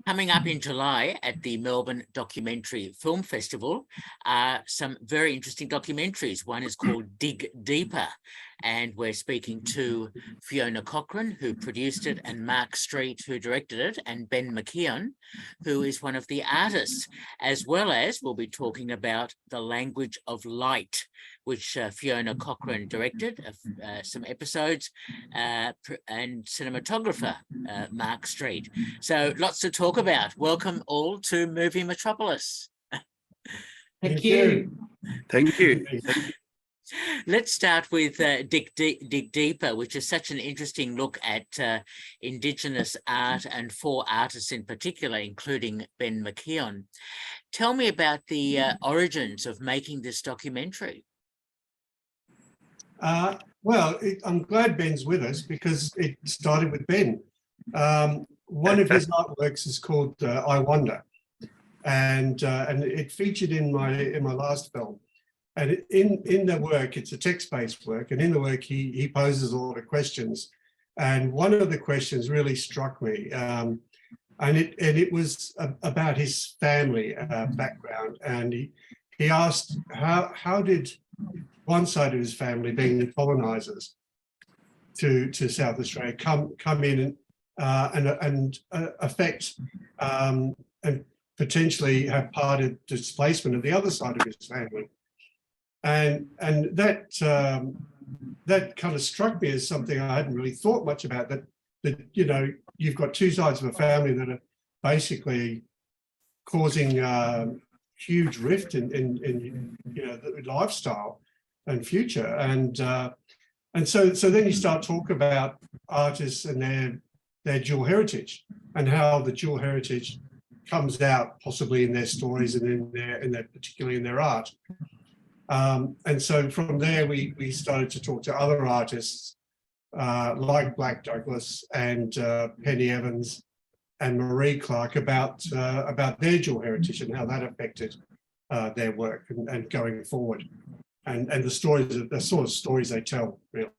Coming up in July at the Melbourne Documentary Film Festival are some very interesting documentaries. One is called Dig Deeper, and we're speaking to Fiona Cochrane, who produced it, and Mark Street, who directed it, and Ben McKeown, who is one of the artists, as well as we'll be talking about The Language of Light, which Fiona Cochrane directed, some episodes, and cinematographer Mark Street. So lots to talk about. Welcome all to Movie Metropolis. Thank you. Thank you. Let's start with Dig Deeper, which is such an interesting look at Indigenous art and for artists in particular, including Ben McKeown. Tell me about the origins of making this documentary. Well, I'm glad Ben's with us because it started with Ben. One of his artworks is called I Wonder, and it featured in my last film. And in the work, it's a text-based work, and in the work he poses a lot of questions. And one of the questions really struck me, and it was about his family background. And he asked how did one side of his family, being the colonizers to South Australia, come in and affect and potentially have part of displacement of the other side of his family. And that kind of struck me as something I hadn't really thought much about, that you know, you've got two sides of a family that are basically causing huge rift in you know, the lifestyle and future. And so then you start talking about artists and their dual heritage, and how the dual heritage comes out possibly in their stories and in their particularly in their art. And so from there, we started to talk to other artists like Black Douglas and Penny Evans and Marie Clark about their dual heritage and how that affected their work and going forward, and the sort of stories they tell, really.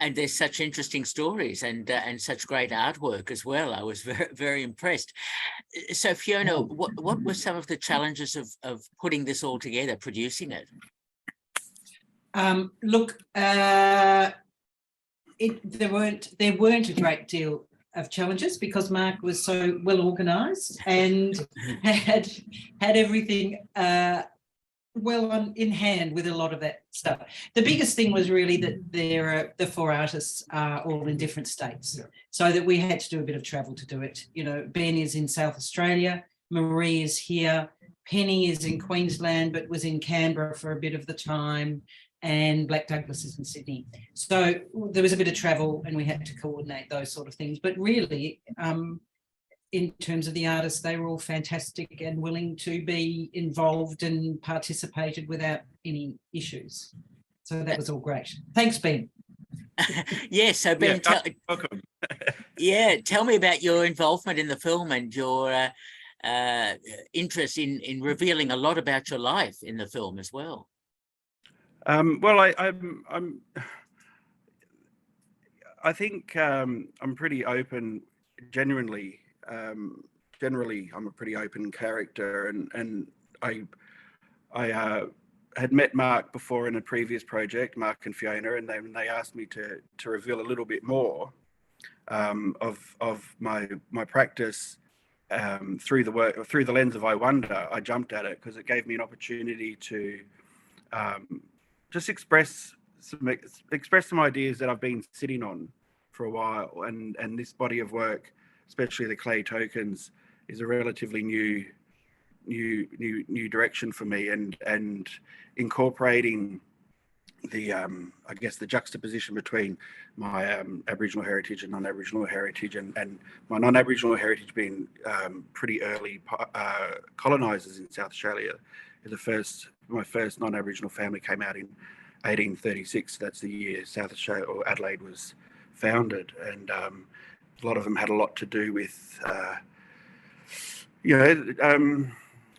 And there's such interesting stories and such great artwork as well. I was very, very impressed. So Fiona, what were some of the challenges of putting this all together, producing it? Look, there weren't a great deal of challenges because Mark was so well organised and had everything well in hand with a lot of that stuff. The biggest thing was really that the four artists are all in different states, so that we had to do a bit of travel to do it. You know, Ben is in South Australia, Marie is here, Penny is in Queensland but was in Canberra for a bit of the time, and Black Douglas is in Sydney. So there was a bit of travel and we had to coordinate those sort of things. But really, in terms of the artists, they were all fantastic and willing to be involved and participated without any issues. So that was all great. Thanks, Ben. Yeah, so Ben, welcome. Yeah, tell me about your involvement in the film and your interest in revealing a lot about your life in the film as well. Well, I think I'm pretty open, genuinely. Generally, I'm a pretty open character, and I had met Mark before in a previous project, Mark and Fiona, and they asked me to reveal a little bit more of my practice through the lens of I Wonder. I jumped at it because it gave me an opportunity to just express some ideas that I've been sitting on for a while, and this body of work, especially the clay tokens, is a relatively new direction for me, and incorporating the I guess the juxtaposition between my Aboriginal heritage and non-Aboriginal heritage, and my non-Aboriginal heritage being pretty early colonizers in South Australia. My first non-Aboriginal family came out in 1836. That's the year South Australia or Adelaide was founded, and a lot of them had a lot to do with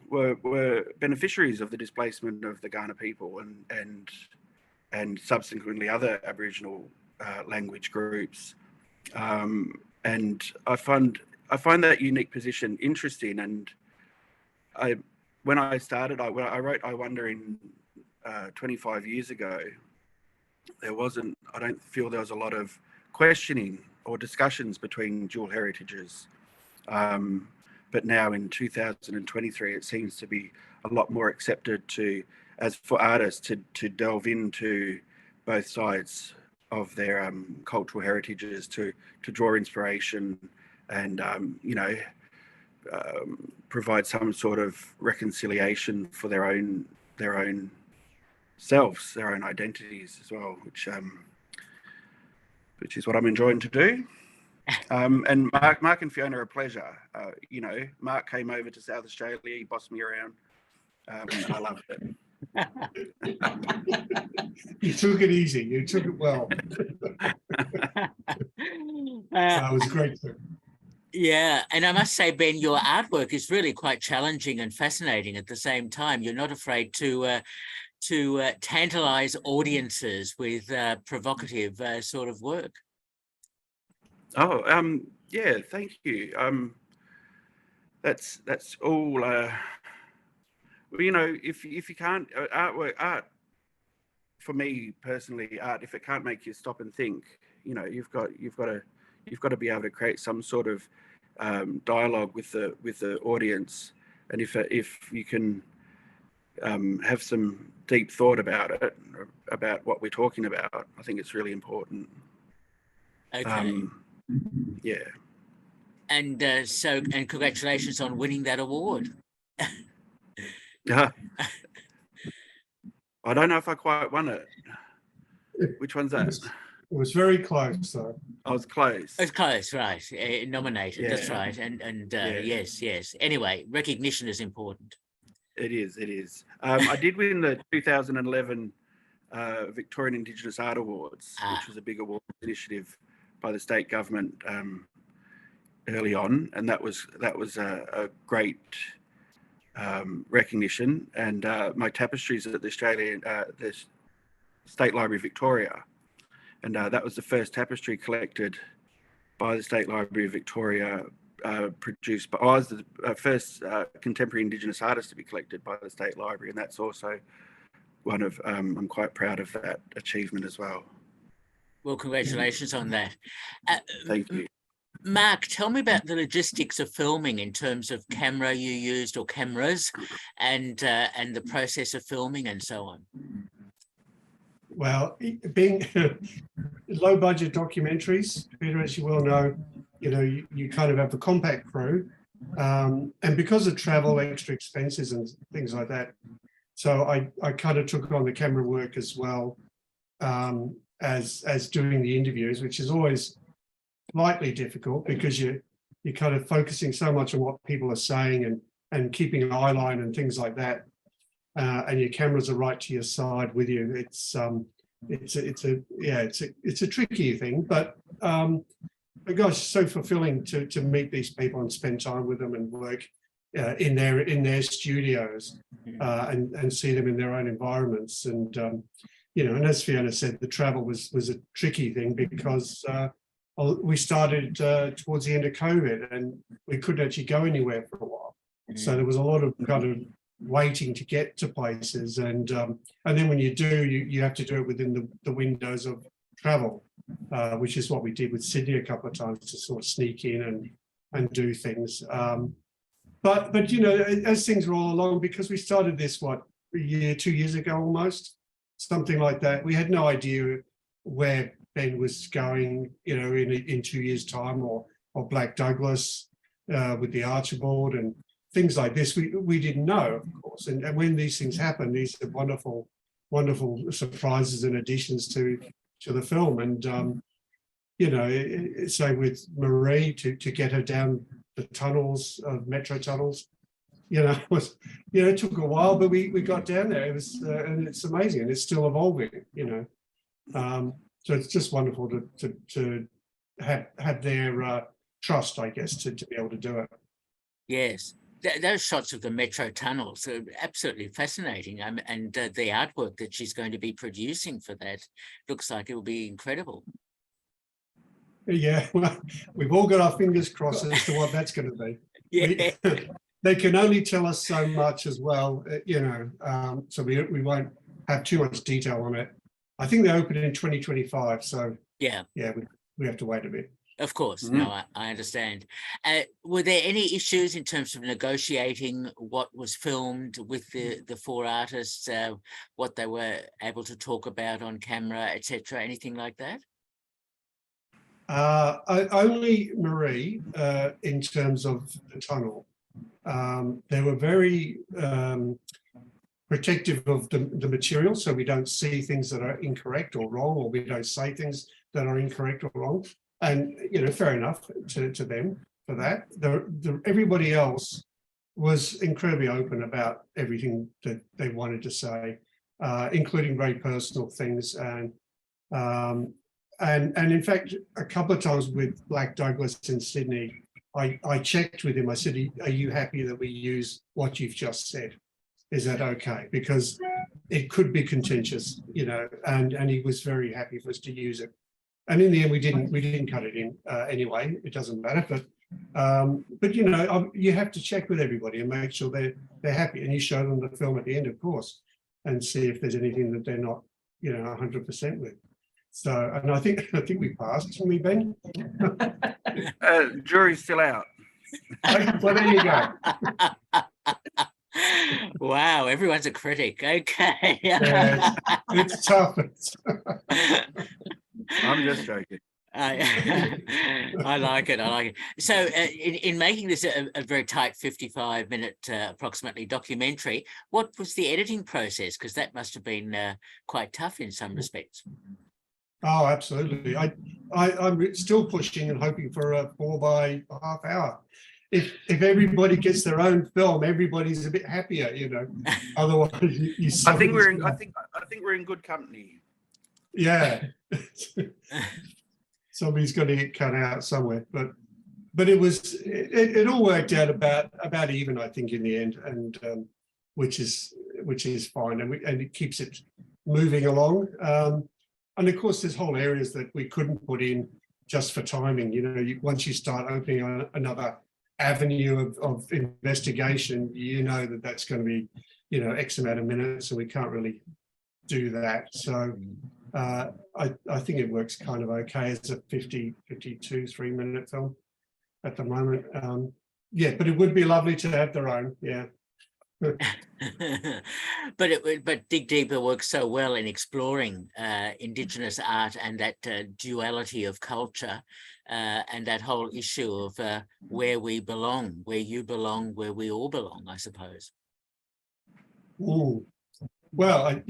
were beneficiaries of the displacement of the Kaurna people and subsequently other Aboriginal language groups. And I find I find that unique position interesting, and when I started, I wrote I Wonder in 25 years ago. I don't feel there was a lot of questioning or discussions between dual heritages. But now in 2023, it seems to be a lot more accepted as for artists to delve into both sides of their cultural heritages, to draw inspiration and provide some sort of reconciliation for their own selves, their own identities as well, which is what I'm enjoying to do. And Mark and Fiona are a pleasure. Mark came over to South Australia, he bossed me around. I loved it. You took it easy. You took it well. It was great too. Yeah, and I must say, Ben, your artwork is really quite challenging and fascinating at the same time. You're not afraid to tantalize audiences with provocative sort of work. Oh, yeah, thank you. That's all. If you can't art for me personally, art, if it can't make you stop and think, you've got to be able to create some sort of dialogue with the audience, and if you can have some deep thought about it, about what we're talking about, I think it's really important. Okay. Yeah. And and congratulations on winning that award. I don't know if I quite won it. Which one's that? It was very close, though. I was close. It's close, right? Nominated, that's Yeah. right. And Yeah. yes. Anyway, recognition is important. It is. I did win the 2011 Victorian Indigenous Art Awards, which was a big award initiative by the state government early on, and that was a great recognition. And my tapestries at the State Library of Victoria, and that was the first tapestry collected by the State Library of Victoria, produced by, I was the first contemporary Indigenous artist to be collected by the State Library, and that's also one of, I'm quite proud of that achievement as well. Well, congratulations on that. Thank you. Mark, tell me about the logistics of filming in terms of camera you used, or cameras, and the process of filming and so on. Well, being low budget documentaries, Peter, as you well know, you kind of have the compact crew, and because of travel, extra expenses and things like that. So I kind of took on the camera work as well, as doing the interviews, which is always slightly difficult because you're kind of focusing so much on what people are saying and keeping an eye line and things like that. And your cameras are right to your side with you. It's a tricky thing, but gosh, so fulfilling to meet these people and spend time with them and work in their studios and see them in their own environments. And and as Fiona said, the travel was a tricky thing because we started towards the end of COVID and we couldn't actually go anywhere for a while. So there was a lot of kind of waiting to get to places, and then when you do, you have to do it within the windows of travel, which is what we did with Sydney a couple of times, to sort of sneak in and do things. But as things roll along, because we started this 2 years ago almost, something like that, we had no idea where Ben was going, in 2 years' time, or Black Douglas with the Archibald and things like this. We didn't know, of course. And when these things happen, these are wonderful, wonderful surprises and additions to the film. And so with Marie to get her down the tunnels of metro tunnels, it took a while, but we got down there. It was and it's amazing, and it's still evolving. So it's just wonderful to have their trust, I guess, to be able to do it. Yes. Those shots of the metro tunnels are absolutely fascinating, and the artwork that she's going to be producing for that looks like it will be incredible. Yeah, well, we've all got our fingers crossed as to what that's going to be. Yeah. They can only tell us so much as well, so we won't have too much detail on it. I think they open in 2025, so Yeah. we have to wait a bit. Of course, Mhm. no, I understand. Were there any issues in terms of negotiating what was filmed with the four artists, what they were able to talk about on camera, etc., anything like that? Only Marie, in terms of the tunnel. They were very protective of the material, so we don't see things that are incorrect or wrong, or we don't say things that are incorrect or wrong. And fair enough to them for that. Everybody else was incredibly open about everything that they wanted to say, including very personal things. And in fact, a couple of times with Black Douglas in Sydney, I checked with him. I said, "Are you happy that we use what you've just said? Is that okay?" Because it could be contentious, and he was very happy for us to use it. And in the end, we didn't cut it in anyway. It doesn't matter, but you have to check with everybody and make sure they're happy. And you show them the film at the end, of course, and see if there's anything that they're not 100% with. So, and I think we passed, didn't we, Ben? Jury's still out. Well, there you go. Wow, everyone's a critic. Okay. Yeah, it's tough. I'm just joking. I like it. I like it. So, in making this a very tight 55-minute, approximately documentary, what was the editing process? Because that must have been quite tough in some respects. Oh, absolutely. I'm still pushing and hoping for a 4x30 hour. If everybody gets their own film, everybody's a bit happier, Otherwise, I think we're in good company. Yeah. Somebody's got to get cut out somewhere, but it all worked out about even, I think, in the end, and which is fine, and it keeps it moving along. And of course, there's whole areas that we couldn't put in just for timing. Once you start opening another avenue of investigation, that's going to be X amount of minutes, so we can't really do that. So I think it works kind of okay as a 52 3-minute film at the moment. But it would be lovely to have their own. Yeah. But Dig Deeper works so well in exploring Indigenous art and that duality of culture, and that whole issue of where we belong, where you belong, where we all belong, I suppose. Ooh. Well,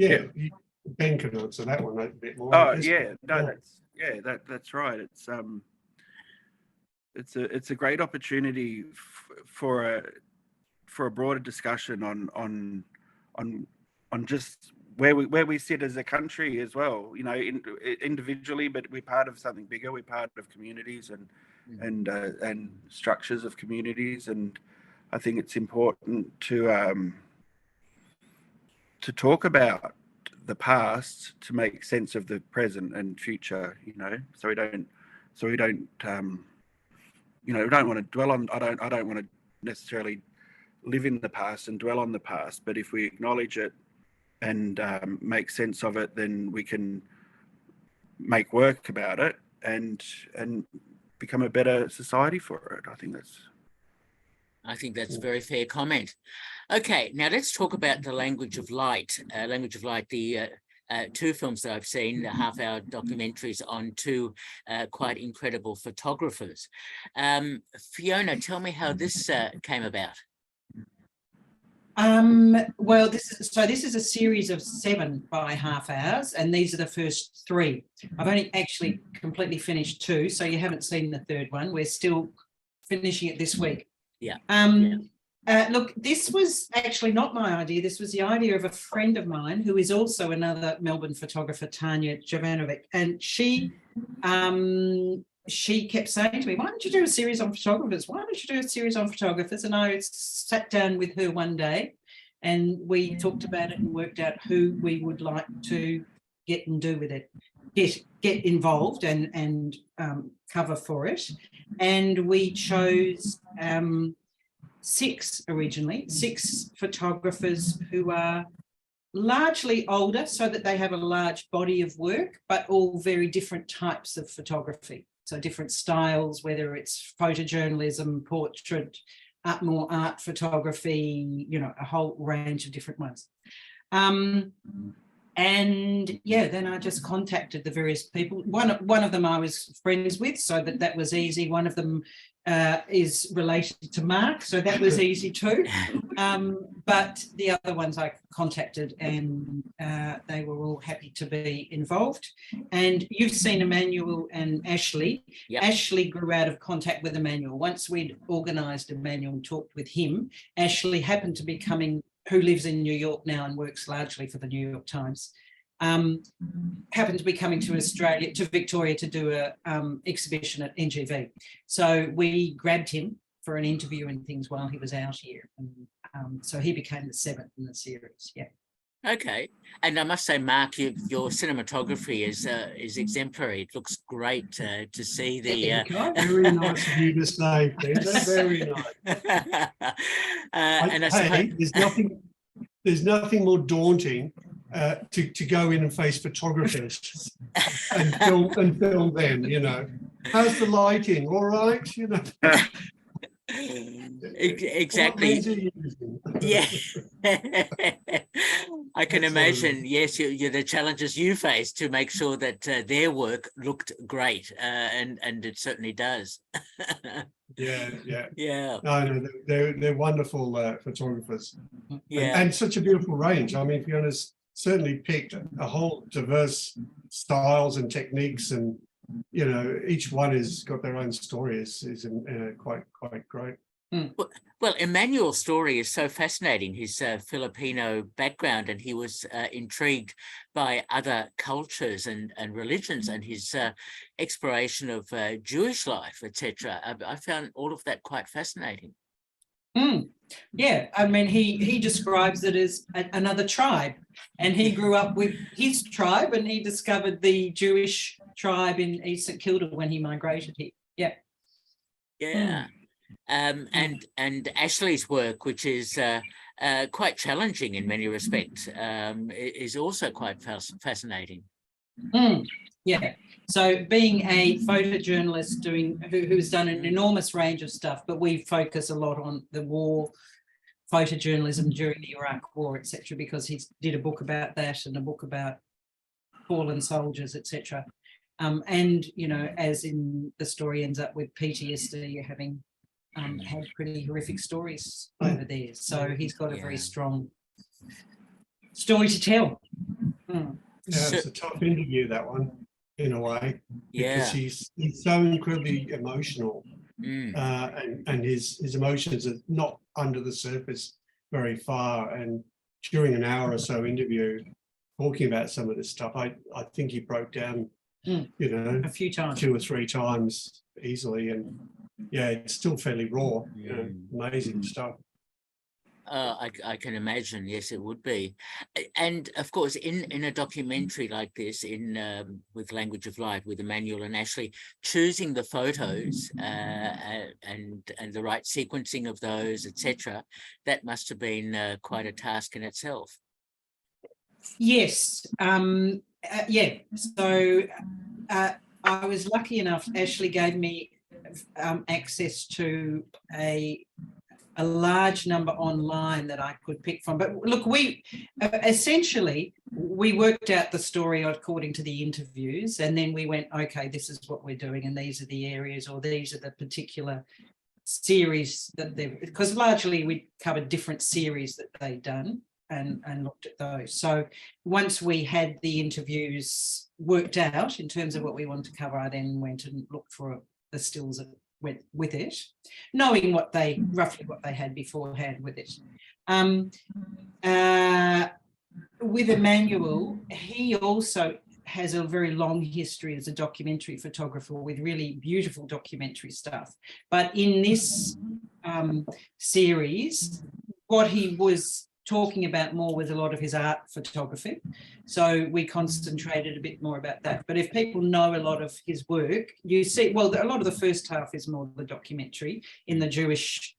Ben can answer that one a bit more. Oh yeah, no, that's right. It's a great opportunity for a broader discussion on just where we sit as a country as well. Individually, but we're part of something bigger. We're part of communities and structures of communities, and I think it's important to talk about the past to make sense of the present and future. So we don't we don't want to dwell on. I don't want to necessarily live in the past and dwell on the past, but if we acknowledge it and make sense of it, then we can make work about it and become a better society for it. I think that's a very fair comment. Okay, now let's talk about the Language of Light. Language of Light, the two films that I've seen, the half-hour documentaries on two quite incredible photographers. Fiona, tell me how this came about. Well, this is a series of 7 by half hours, and these are the first 3. I've only actually completely finished 2, so you haven't seen the third one. We're still finishing it this week. Yeah. Look, this was actually not my idea. This was the idea of a friend of mine who is also another Melbourne photographer, Tanya Jovanovic, and she kept saying to me, "Why don't you do a series on photographers? Why don't you do a series on photographers?" And I sat down with her one day and we talked about it and worked out who we would like to get and do with it. get involved and cover for it. And we chose 6 photographers who are largely older, so that they have a large body of work, but all very different types of photography. So different styles, whether it's photojournalism, portrait, more art photography, you know, a whole range of different ones. And yeah, then I just contacted the various people. One of them I was friends with, so that was easy. One of them is related to Mark, so that was easy too. But the other ones I contacted, and they were all happy to be involved. And you've seen Emmanuel and Ashley. Yep. Ashley grew out of contact with Emmanuel. Once we'd organised Emmanuel and talked with him, Ashley happened to be coming, who lives in New York now and works largely for the New York Times, happened to be coming to Australia, to Victoria, to do a exhibition at NGV. So we grabbed him for an interview and things while he was out here. And so he became the 7th in the series, yeah. Okay, and I must say, Mark, your cinematography is exemplary. It looks great to see the. Very nice of you to say, Peter. Very nice. And hey, there's nothing more daunting to go in and face photographers and film them. You know, how's the lighting? All right, you know. Exactly. Yeah. I can imagine. Yes, you're the challenges you face to make sure that their work looked great, and it certainly does. Yeah. No, they're wonderful photographers. Yeah, and such a beautiful range. I mean, Fiona's certainly picked a whole diverse styles and techniques, and you know, each one has got their own story. Is quite great. Well, Emmanuel's story is so fascinating, his Filipino background, and he was intrigued by other cultures and religions, and his exploration of Jewish life, etc. I found all of that quite fascinating. Yeah, I mean, he describes it as another tribe, and he grew up with his tribe, and he discovered the Jewish tribe in East St Kilda when he migrated here. Yeah. And Ashley's work, which is quite challenging in many respects, is also quite fascinating. Yeah. So being a photojournalist who's done an enormous range of stuff, but we focus a lot on the war, photojournalism during the Iraq War, etc., because he did a book about that and a book about fallen soldiers, etc. And, you know, as in the story ends up with PTSD, having had pretty horrific stories over there. So he's got a very strong story to tell. Yeah, it's a tough interview, that one, in a way, Yeah, because he's so incredibly emotional, and his emotions are not under the surface very far. And during an hour or so interview, talking about some of this stuff, I think he broke down, you know, A few times. 2 or 3 times easily, and yeah, it's still fairly raw. You know, amazing stuff. I can imagine. Yes, it would be. And of course, in a documentary like this, with Language of Light, with Emmanuel and Ashley, choosing the photos and the right sequencing of those, etc., that must have been quite a task in itself. Yes. Yeah. So I was lucky enough. Ashley gave me access to a large number online that I could pick from. But look, we essentially worked out the story according to the interviews, and then we went, okay, this is what we're doing, and these are the areas, or these are the particular series that they've, because largely we covered different series that they'd done and looked at those. So once we had the interviews worked out in terms of what we wanted to cover, I then went and looked for the stills that went with it, knowing roughly what they had beforehand with it. With Emmanuel, he also has a very long history as a documentary photographer with really beautiful documentary stuff. But in this series, what he was talking about more was a lot of his art photography. So we concentrated a bit more about that. But if people know a lot of his work, you see, well, a lot of the first half is more the documentary in the Jewish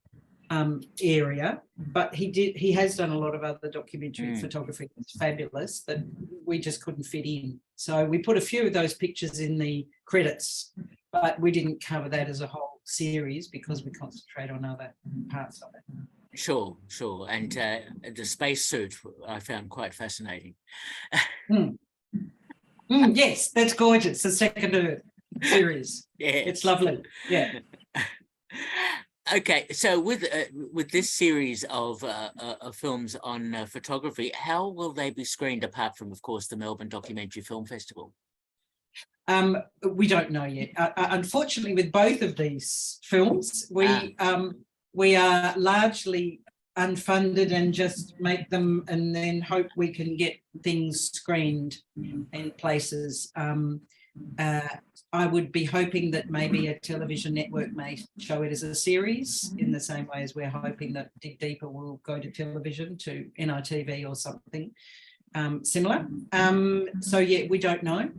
area, but he has done a lot of other documentary photography that's fabulous that we just couldn't fit in. So we put a few of those pictures in the credits, but we didn't cover that as a whole series because we concentrate on other parts of it. Sure. And the spacesuit I found quite fascinating. Yes, that's gorgeous. The Second Earth series. Yeah, it's lovely. Yeah. Okay, so with this series of films on photography, how will they be screened apart from, of course, the Melbourne Documentary Film Festival? We don't know yet. Unfortunately, with both of these films, we are largely unfunded and just make them and then hope we can get things screened in places. I would be hoping that maybe a television network may show it as a series in the same way as we're hoping that Dig Deeper will go to television, to NITV or something similar. So yeah, we don't know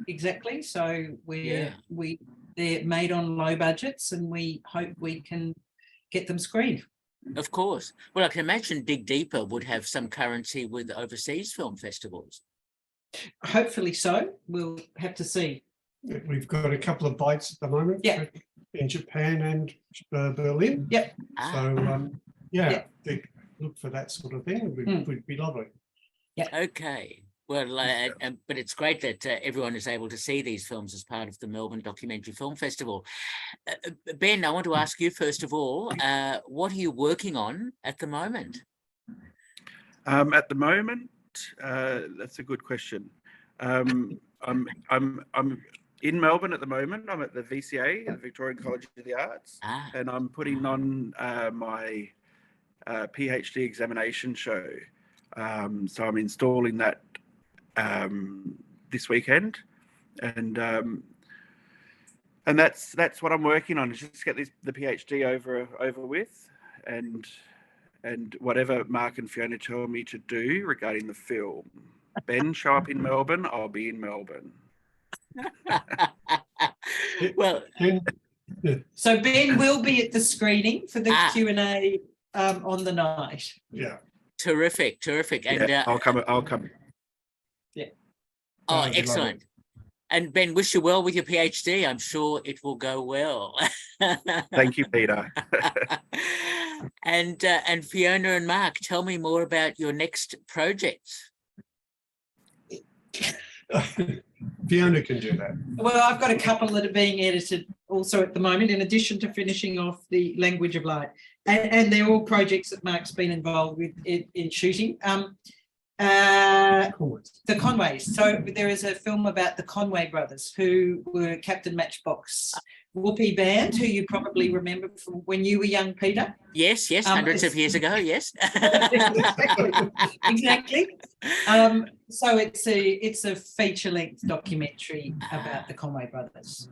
exactly. So they're made on low budgets and we hope we can get them screened. Of course. Well, I can imagine Dig Deeper would have some currency with overseas film festivals. Hopefully so. We'll have to see. We've got a couple of bites at the moment. Yeah. In Japan and Berlin. Yep. So look for that sort of thing. Would be lovely. Yeah. Okay. Well, but it's great that everyone is able to see these films as part of the Melbourne Documentary Film Festival. Ben, I want to ask you first of all, what are you working on at the moment? At the moment, that's a good question. I'm in Melbourne at the moment. I'm at the VCA, the Victorian College of the Arts, and I'm putting on my PhD examination show. So I'm installing that this weekend, and that's what I'm working on, is just get the PhD over with, and whatever Mark and Fiona tell me to do regarding the film. Ben, show up in Melbourne, I'll be in Melbourne. Well, so Ben will be at the screening for the Q&A on the night. Yeah. Terrific. And I'll come. Yeah. Oh, excellent. And Ben, wish you well with your PhD. I'm sure it will go well. Thank you, Peter. And Fiona and Mark, tell me more about your next project. Fiona can do that. Well, I've got a couple that are being edited also at the moment, in addition to finishing off the Language of Light. And they're all projects that Mark's been involved with in shooting. The Conways. So there is a film about the Conway brothers, who were Captain Matchbox whoopee band, who you probably remember from when you were young, Peter. Yes, hundreds of years ago, yes. Exactly. So it's a feature-length documentary about the Conway brothers,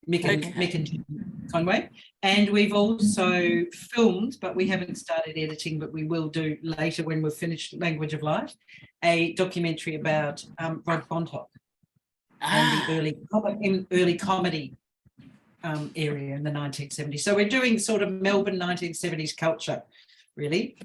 Mick and Jim Conway. And we've also filmed, but we haven't started editing, but we will do later when we've finished Language of Light, a documentary about Rod Bontoc and the early comedy area in the 1970s. So we're doing sort of Melbourne 1970s culture, really.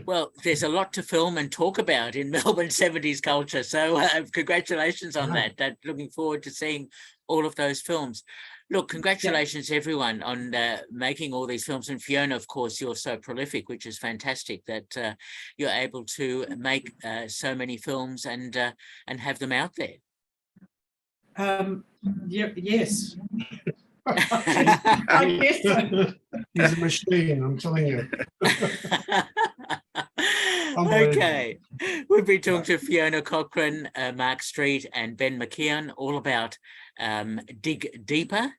Well, there's a lot to film and talk about in Melbourne 70s culture. So congratulations on that. Looking forward to seeing all of those films. Look, congratulations everyone on making all these films. And Fiona, of course, you're so prolific, which is fantastic that you're able to make so many films and have them out there. Yes. I guess so. He's a machine, I'm telling you. Okay, we've been talking to Fiona Cochrane, Mark Street and Ben McKeown all about Dig Deeper,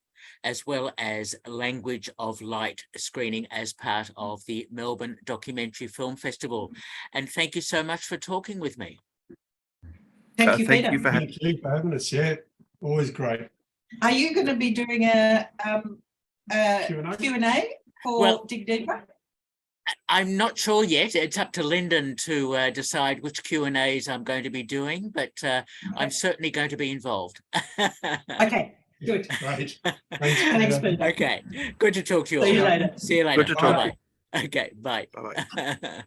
as well as Language of Light screening as part of the Melbourne Documentary Film Festival. And thank you so much for talking with me. Thank you, Peter. Thank you for having us. Yeah, always great. Are you going to be doing a Q&A for Dig Deeper? I'm not sure yet. It's up to Lyndon to decide which Q&As I'm going to be doing, but I'm certainly going to be involved. Okay, good. Great. Thanks, Peter. Okay, good to talk to you all. See you later. See you later. Good to talk to Bye-bye. Okay, bye. Bye-bye.